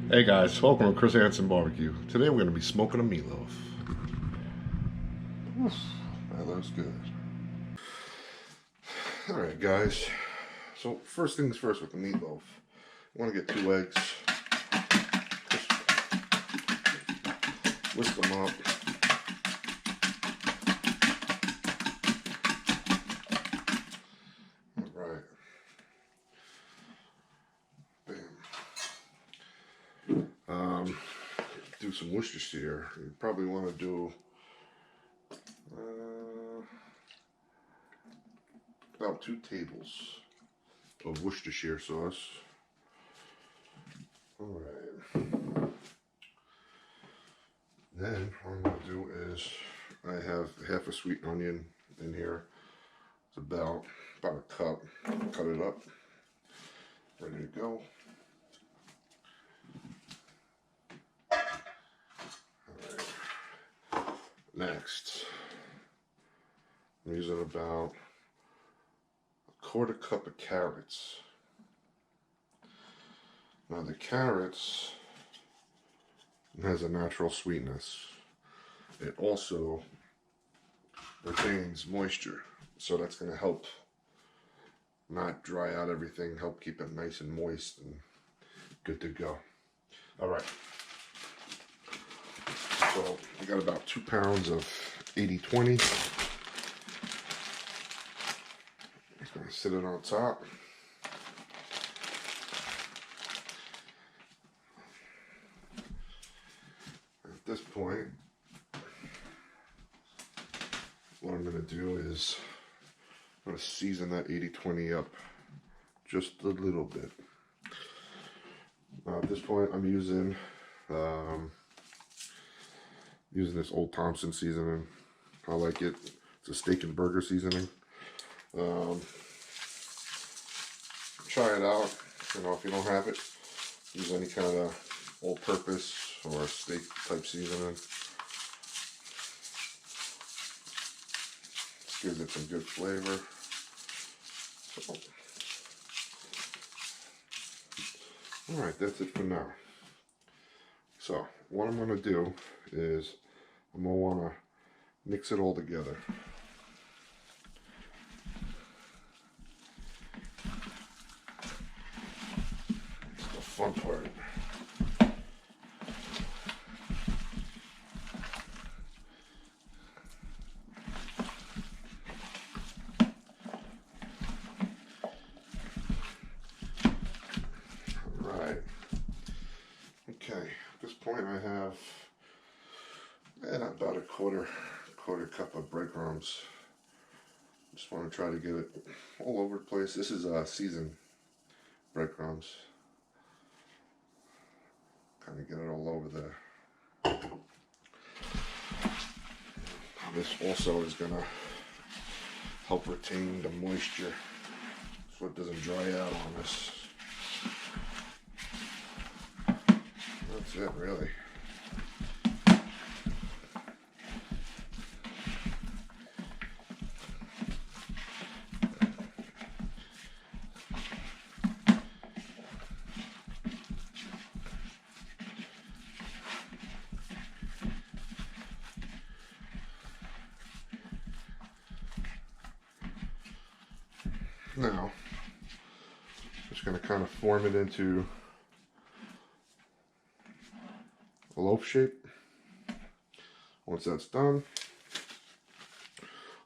Hey guys, welcome to Chris Hansen Barbecue. Today we're going to be smoking a meatloaf. That looks good. Alright guys, so first things first with the meatloaf. I want to get 2 eggs. Just whisk them up. Alright. Bam. Do some Worcestershire. You probably want to do about 2 tables of Worcestershire sauce. Alright. Then what I'm going to do is I have half a sweet onion in here. It's about a cup. Cut it up. Ready to go. Alright. Next, I'm using about a 1/4 cup of carrots. Now the carrots has a natural sweetness. It also retains moisture, so that's going to help not dry out everything, help keep it nice and moist and good to go. Alright, so I got about 2 pounds of 80/20. Just going to sit it on top. At this point, what I'm going to do is I'm going to season that 80/20 up just a little bit. Now at this point, I'm using this Old Thompson seasoning. I like it. It's a steak and burger seasoning. Try it out. You know, if you don't have it, use any kind of all-purpose or steak type seasoning. This gives it some good flavor. Alright, that's it for now. So, what I'm going to do is I'm going to want to mix it all together. It's the fun part. Alright. Okay, at this point I have about a quarter cup of breadcrumbs. Just want to try to get it all over the place. This is seasoned breadcrumbs. Kind of get it all over there. This also is going to help retain the moisture so it doesn't dry out on us. That's it, really. Now, just going to kind of form it into a loaf shape. Once that's done,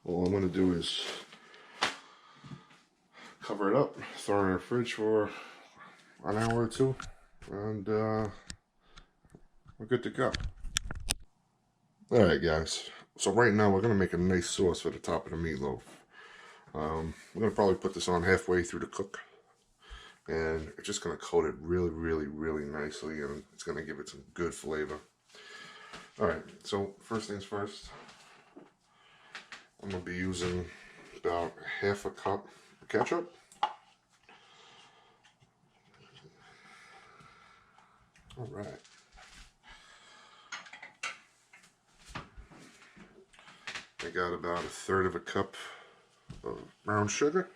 all I'm going to do is cover it up, throw it in the fridge for an hour or 2, and we're good to go. Alright guys, so right now we're going to make a nice sauce for the top of the meatloaf. We're going to probably put this on halfway through the cook, and it's just going to coat it really nicely, and it's going to give it some good flavor. Alright, so first things first, I'm going to be using about half a cup of ketchup. Alright. I got about 1/3 of a cup of brown sugar.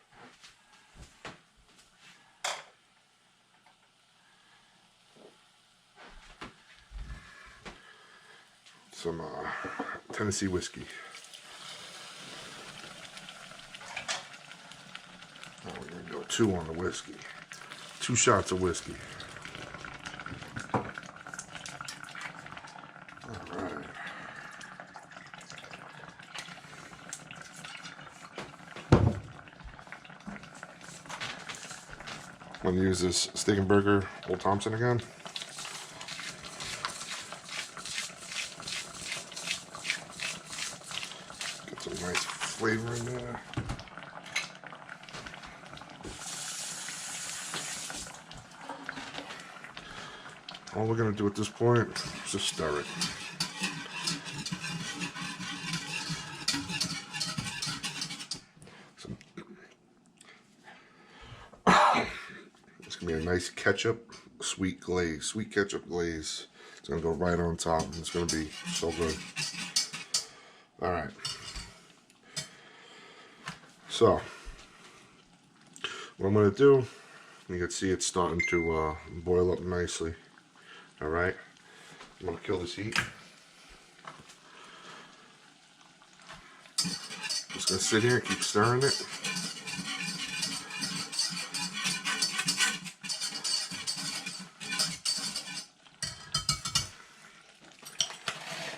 some Tennessee whiskey. Now we're going to go 2 on the whiskey. 2 shots of whiskey. Alright. I'm going to use this Steak and Burger Old Thompson again. Get some nice flavor in there. All we're going to do at this point is just stir it. It's going to be a nice ketchup, sweet glaze, sweet ketchup glaze. It's going to go right on top. It's going to be so good. Alright. So, what I'm going to do, you can see it's starting to boil up nicely. Alright, I'm going to kill this heat. Just going to sit here and keep stirring it.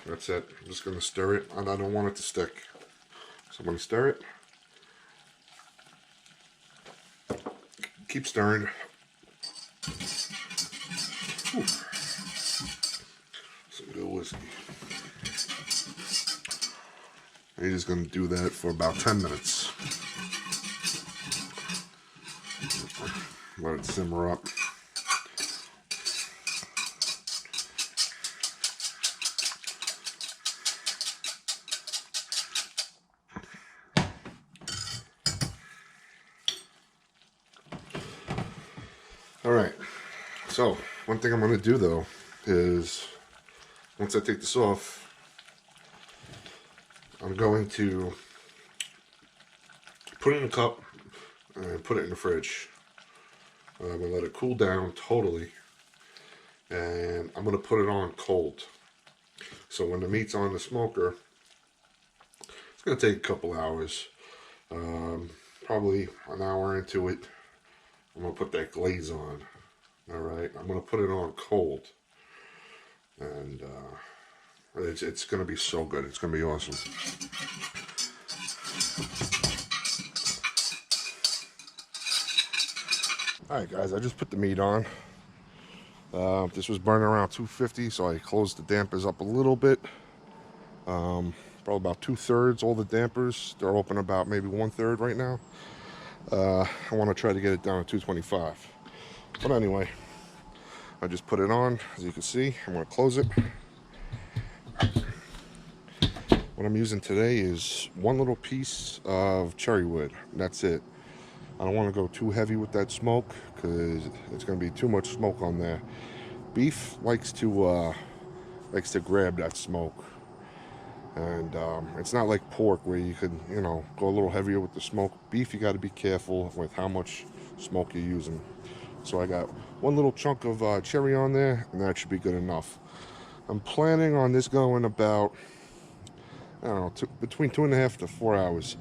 That's it. I'm just going to stir it, and I don't want it to stick. So I'm going to stir it. Keep stirring. Ooh. Some good whiskey. You're just going to do that for about 10 minutes. Let it simmer up. Alright, so one thing I'm going to do though is once I take this off, I'm going to put it in a cup and put it in the fridge. I'm going to let it cool down totally, and I'm going to put it on cold. So when the meat's on the smoker, it's going to take a couple hours, probably an hour into it. I'm going to put that glaze on. Alright, I'm going to put it on cold, and it's going to be so good. It's going to be awesome. Alright guys, I just put the meat on. This was burning around 250, so I closed the dampers up a little bit. Probably about 2/3. All the dampers, they're open about maybe 1/3 right now. I want to try to get it down to 225. But anyway, I just put it on. As you can see, I'm going to close it. What I'm using today is 1 little piece of cherry wood. That's it. I don't want to go too heavy with that smoke because it's going to be too much smoke on there. Beef likes to grab that smoke, and it's not like pork where you could, you know, go a little heavier with the smoke. Beef, you got to be careful with how much smoke you're using. So I got 1 little chunk of cherry on there, and that should be good enough. I'm planning on this going about, I don't know, between 2.5 to 4 hours.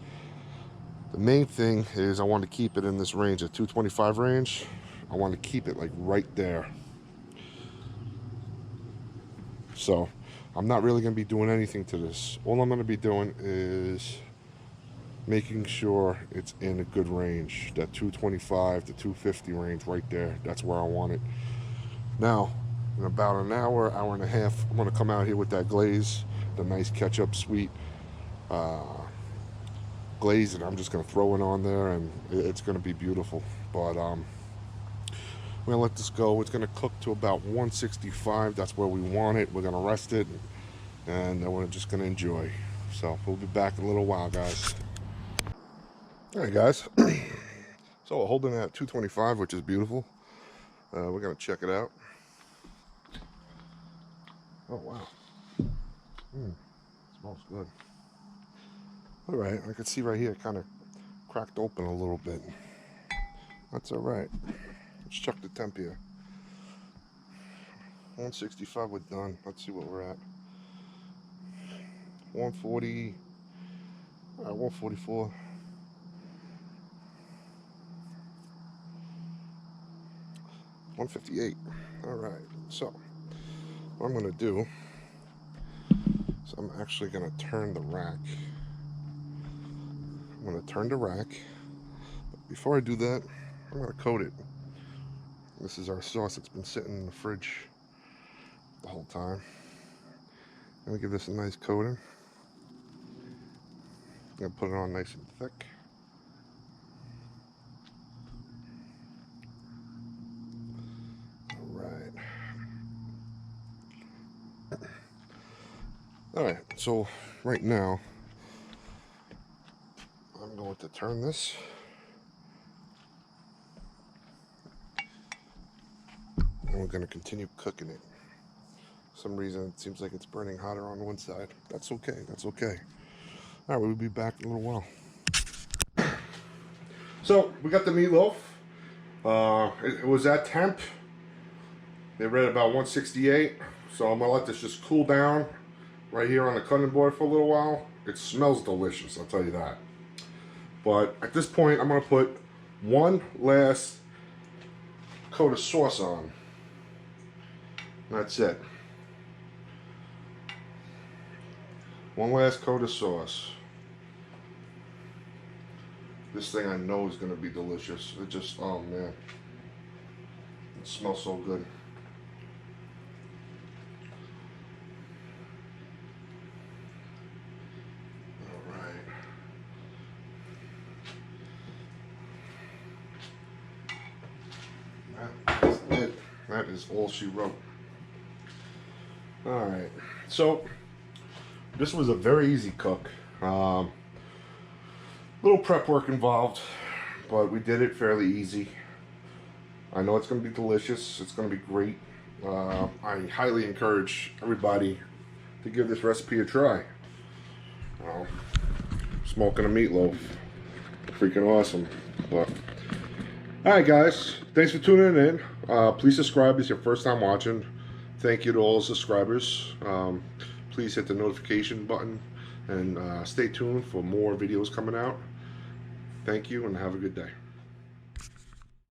The main thing is I want to keep it in this range, a 225 range. I want to keep it like right there. So I'm not really going to be doing anything to this. All I'm going to be doing is making sure it's in a good range, that 225 to 250 range right there. That's where I want it. Now, in about an hour, hour and a half, I'm going to come out here with that glaze, the nice ketchup sweet glaze, and I'm just going to throw it on there, and it's going to be beautiful. But we're going to let this go. It's going to cook to about 165. That's where we want it. We're going to rest it, and then we're just going to enjoy. So we'll be back in a little while, guys. All right, guys. So we're holding at 225, which is beautiful. We're going to check it out. Oh, wow. Smells good. All right, I can see right here, kind of cracked open a little bit. That's all right. Let's check the temp here. 165, we're done. Let's see what we're at. 140, 144. 158. All right, so what I'm gonna do is I'm actually gonna turn the rack. I'm gonna turn the rack. But before I do that, I'm gonna coat it. This is our sauce that's been sitting in the fridge the whole time. I'm gonna give this a nice coating. I'm gonna put it on nice and thick. Alright, so right now I'm going to turn this. And we're going to continue cooking it. For some reason it seems like it's burning hotter on one side. That's okay, that's okay. Alright, we'll be back in a little while. So we got the meatloaf. It was at temp. They read about 168. So I'm gonna let this just cool down right here on the cutting board for a little while. It smells delicious, I'll tell you that. But at this point, I'm gonna put one last coat of sauce on. That's it. One last coat of sauce. This thing I know is gonna be delicious. It just, oh man. It smells so good. That's it. That is all she wrote. Alright, so this was a very easy cook. Little prep work involved, but we did it fairly easy. I know it's going to be delicious. It's going to be great. I highly encourage everybody to give this recipe a try. Smoking a meatloaf. Freaking awesome. But alright guys, thanks for tuning in. Please subscribe if it's your first time watching. Thank you to all the subscribers. Please hit the notification button and stay tuned for more videos coming out. Thank you and have a good day.